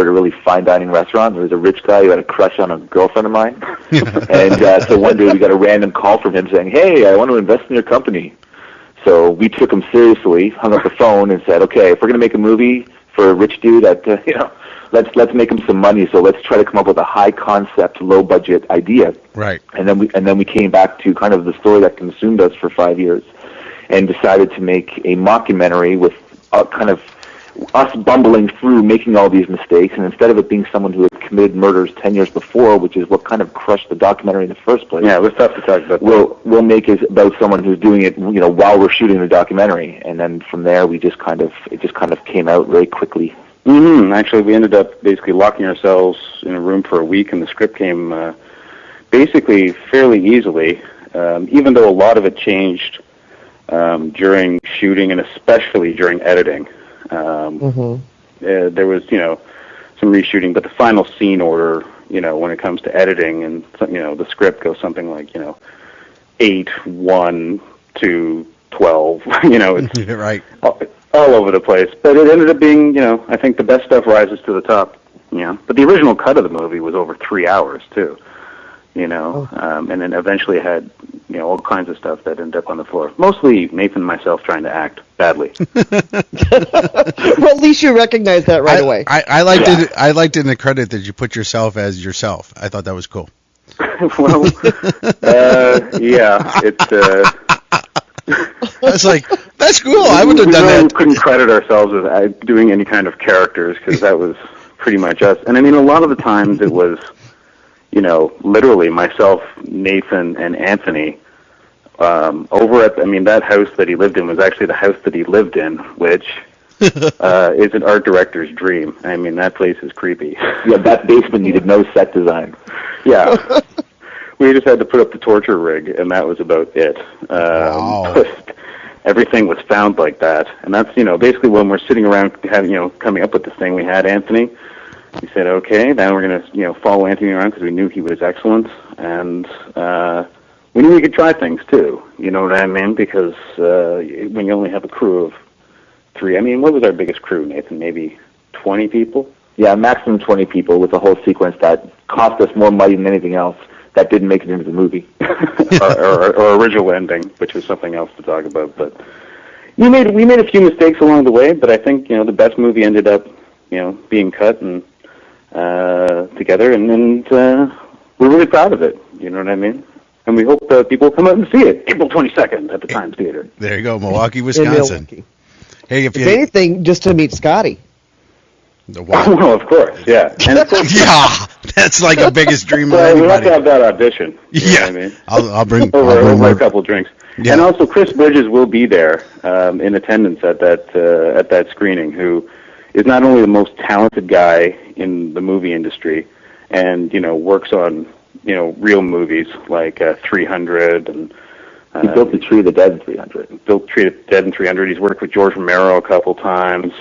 at a really fine dining restaurant. There was a rich guy who had a crush on a girlfriend of mine. And so one day we got a random call from him saying, "Hey, I want to invest in your company." So we took him seriously, hung up the phone, and said, "Okay, if we're going to make a movie for a rich dude, that let's make him some money. So let's try to come up with a high concept, low budget idea." Right. And then we came back to kind of the story that consumed us for 5 years, and decided to make a mockumentary with kind of us bumbling through making all these mistakes, and instead of it being someone who had committed murders 10 years before, which is what kind of crushed the documentary in the first place. Yeah, it was tough to talk about. We'll make it about someone who's doing it, while we're shooting the documentary, and then from there it just kind of came out very quickly. Actually, we ended up basically locking ourselves in a room for a week, and the script came basically fairly easily, even though a lot of it changed during shooting and especially during editing. There was, some reshooting, but the final scene order, when it comes to editing and, the script goes something like, 8, 1, 2, 12, it's right. all over the place. But it ended up being, I think the best stuff rises to the top, But the original cut of the movie was over 3 hours, too, and then eventually had, all kinds of stuff that ended up on the floor. Mostly Nathan and myself trying to act badly. Well, at least you recognize that right away. I liked it. I liked in the credit that you put yourself as yourself. I thought that was cool. Well, yeah, it's. I was like, that's cool. I would have done that. We couldn't credit ourselves as doing any kind of characters because that was pretty much us. And I mean, a lot of the times it was, literally myself, Nathan, and Anthony. Over at, that house that he lived in was actually the house that he lived in, which is an art director's dream. I mean, that place is creepy. Yeah, that basement needed no set design. Yeah. We just had to put up the torture rig, and that was about it. Wow. Everything was found like that. And that's, basically when we're sitting around having, coming up with this thing, we had Anthony. We said, okay, then we're going to, follow Anthony around because we knew he was excellent. And we knew we could try things, too. You know what I mean? Because when you only have a crew of 3, what was our biggest crew, Nathan? Maybe 20 people? Yeah, maximum 20 people with a whole sequence that cost us more money than anything else that didn't make it into the movie. or original ending, which was something else to talk about. But we made a few mistakes along the way, but I think, the best movie ended up, being cut and together, and we're really proud of it. You know what I mean? And we hope people will come out and see it April 22nd at the Times Theater. There you go, Milwaukee, Wisconsin. Milwaukee. Hey, if anything, just to meet Scotty. Well, of course, yeah. And of course, yeah, that's like the biggest dream of well, anybody. we have to have that audition. You know what I mean? I'll bring over a couple drinks. Yeah. And also, Chris Bridges will be there in attendance at that screening. Who is not only the most talented guy in the movie industry, and works on real movies like 300 and. He built the Tree of the Dead in 300. Built Tree of the Dead in 300. He's worked with George Romero a couple times.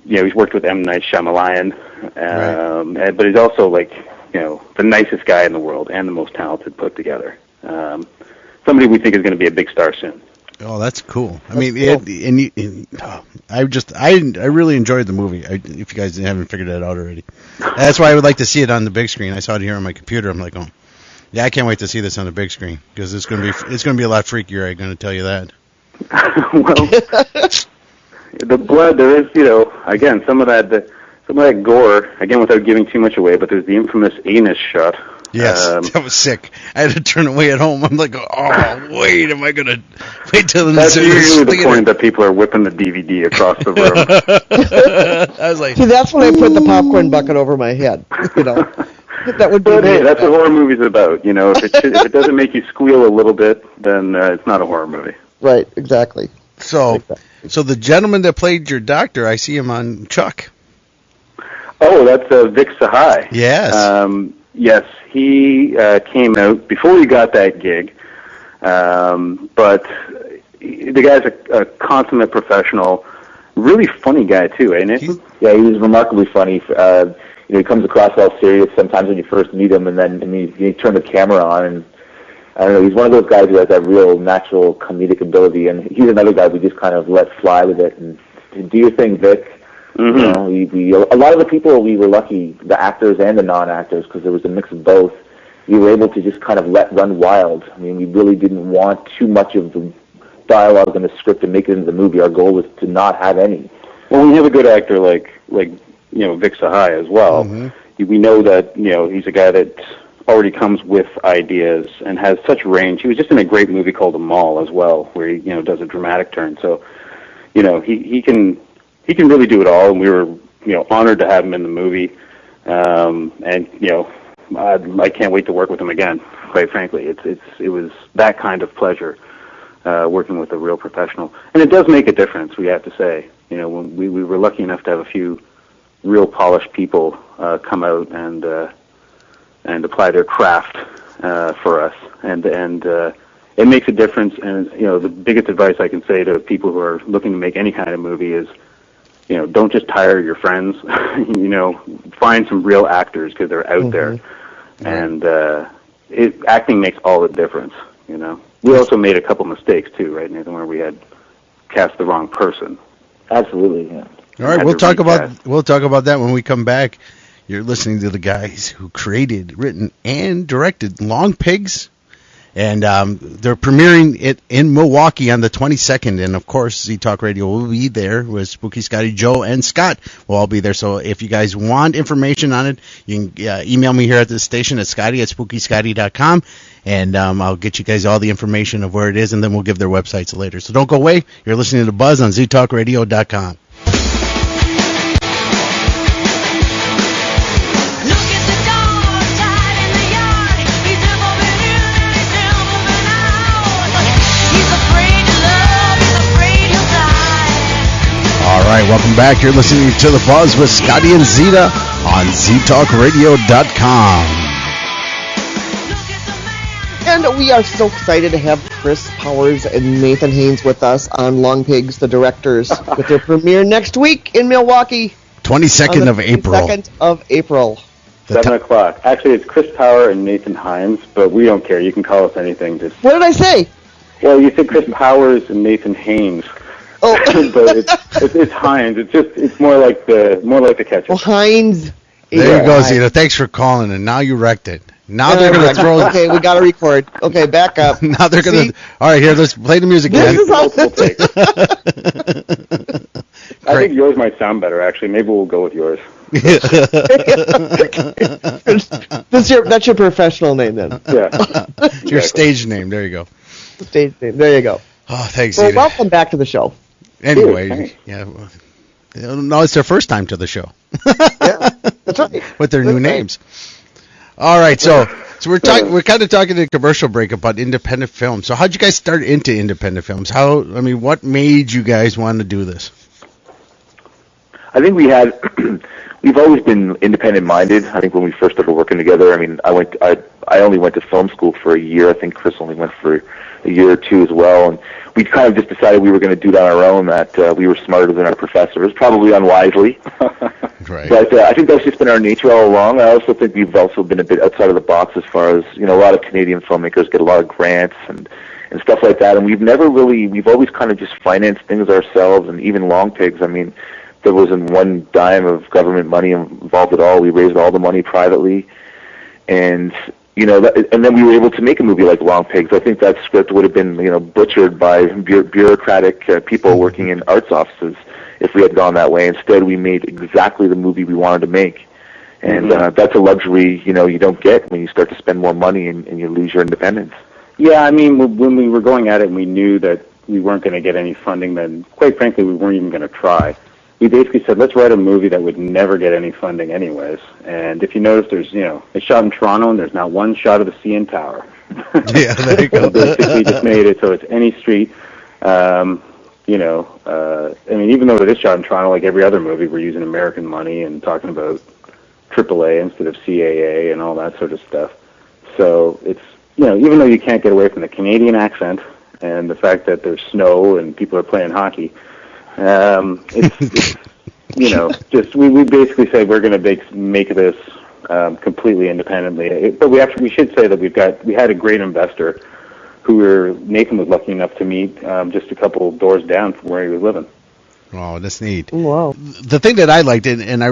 He's worked with M. Night Shyamalan, right. But he's also the nicest guy in the world and the most talented put together. Somebody we think is going to be a big star soon. Oh, that's cool. I really enjoyed the movie. If you guys haven't figured that out already, that's why I would like to see it on the big screen. I saw it here on my computer. I'm like, oh, yeah, I can't wait to see this on the big screen because it's going to be a lot freakier. I'm going to tell you that. Well. The blood, there is, again, some of that gore, again, without giving too much away, but there's the infamous anus shot. Yes, that was sick. I had to turn away at home. I'm like, oh, wait, am I going to wait till the That's usually the point that people are whipping the DVD across the room. I was like, see, that's when I put the popcorn bucket over my head, That would be. But hey, that's what horror movies about. If it doesn't make you squeal a little bit, then it's not a horror movie. Right, exactly. So the gentleman that played your doctor, I see him on Chuck. Oh, that's Vic Sahai. Yes. Yes, he came out before he got that gig, but the guy's a consummate professional, really funny guy too, ain't he? Yeah, he's remarkably funny. He comes across all serious sometimes when you first meet him, and then you turn the camera on, and I don't know, he's one of those guys who has that real natural comedic ability, and he's another guy we just kind of let fly with it and do your thing, Vic. Mm-hmm. You know, a lot of the people we were lucky, the actors and the non-actors, because there was a mix of both. We were able to just kind of let run wild. I mean, we really didn't want too much of the dialogue in the script to make it into the movie. Our goal was to not have any. Well, when you have a good actor like Vic Sahai as well, we know that he's a guy that already comes with ideas and has such range. He was just in a great movie called The Mall as well, where he does a dramatic turn. So he can really do it all, and we were honored to have him in the movie. I can't wait to work with him again. Quite frankly, it was that kind of pleasure working with a real professional, and it does make a difference. We have to say, when we were lucky enough to have a few real polished people come out and apply their craft for us, and it makes a difference. And the biggest advice I can say to people who are looking to make any kind of movie is, don't just hire your friends. Find some real actors, because they're out there, and acting makes all the difference. We also made a couple mistakes too, right, Nathan, where we had cast the wrong person. Absolutely, yeah. All right, we'll talk about that when we come back. You're listening to the guys who created, written, and directed Long Pigs. And they're premiering it in Milwaukee on the 22nd. And, of course, ZTalk Radio will be there with Spooky Scotty, Joe, and Scott will all be there. So if you guys want information on it, you can email me here at the station at scotty@spookyscotty.com. And I'll get you guys all the information of where it is, and then we'll give their websites later. So don't go away. You're listening to Buzz on ZTalkRadio.com. All right, welcome back. You're listening to The Buzz with Scotty and Zeta on ZTalkRadio.com. And we are so excited to have Chris Powers and Nathan Hynes with us on Long Pigs, the directors, with their premiere next week in Milwaukee. 22nd of April. 22nd of April. 7 o'clock. Actually, it's Chris Power and Nathan Hynes, but we don't care. You can call us anything. What did I say? Well, you said Chris Powers and Nathan Hynes. Oh, but it's Hynes. It's more like the catcher. Well, Hynes. There you go, Zeta. Thanks for calling, and now you wrecked it. Now they're going to throw. Okay, we got to record. Okay, back up. Now they're going to. All right, here, let's play the music again. This is how I think yours might sound better, actually. Maybe we'll go with yours. That's your professional name, then. Yeah. It's your stage name. There you go. Stage name. There you go. Oh, thanks, Well, Zeta. welcome back to the show. Anyway, yeah. No, it's their first time to the show. Yeah, that's right. With their new names. All right, so we're kind of talking in a commercial break about independent films. So how'd you guys start into independent films? What made you guys want to do this? I think we've always been independent-minded. I think when we first started working together, I only went to film school for a year. I think Chris only went for a year or two as well, and we kind of just decided we were going to do it on our own, that we were smarter than our professors, probably unwisely. Right. But I think that's just been our nature all along. I also think we've also been a bit outside of the box as far as, a lot of Canadian filmmakers get a lot of grants and stuff like that, and we've always kind of just financed things ourselves, and even Long Pigs, there wasn't one dime of government money involved at all. We raised all the money privately, and and then we were able to make a movie like Long Pigs. I think that script would have been butchered by bureaucratic people working in arts offices if we had gone that way. Instead, we made exactly the movie we wanted to make, and that's a luxury you don't get when you start to spend more money and you lose your independence. Yeah, when we were going at it and we knew that we weren't going to get any funding, then quite frankly we weren't even going to try. We basically said, let's write a movie that would never get any funding anyways. And if you notice, there's, it's shot in Toronto, and there's not one shot of the CN Tower. Yeah, there you go. Basically just made it so it's any street. Even though it is shot in Toronto, like every other movie, we're using American money and talking about AAA instead of CAA and all that sort of stuff. So it's, even though you can't get away from the Canadian accent and the fact that there's snow and people are playing hockey, it's we basically say we're going to make this completely independently. But we should say that we had a great investor who Nathan was lucky enough to meet just a couple doors down from where he was living. Oh, that's neat. Wow. The thing that I liked, and I